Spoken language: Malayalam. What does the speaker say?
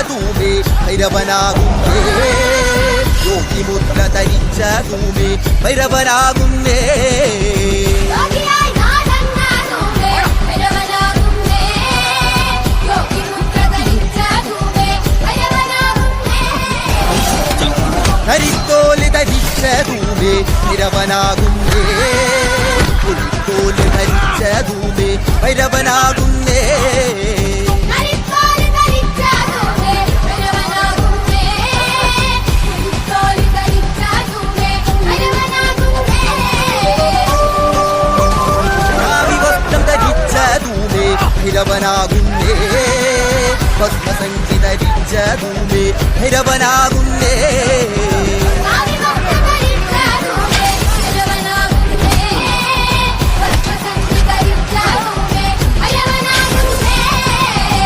ധൂമേ ഭൈരവനാകുന്നേ യോഗിമുദ്ര ധരിച്ച ധൂമേ ഭൈരവനാകുന്നേ ഹരിത്തോല് ധരിച്ച ധൂമേ ഭൈരവനാകുന്നേ പുലിത്തോല് ധരിച്ച ധൂമേ ഭൈരവനാകുന്നേ ഭൈരവനാകുന്നേ ഭസ്മസംഗി ധരിച്ച ധൂമേ ഭൈരവനാകുന്നേ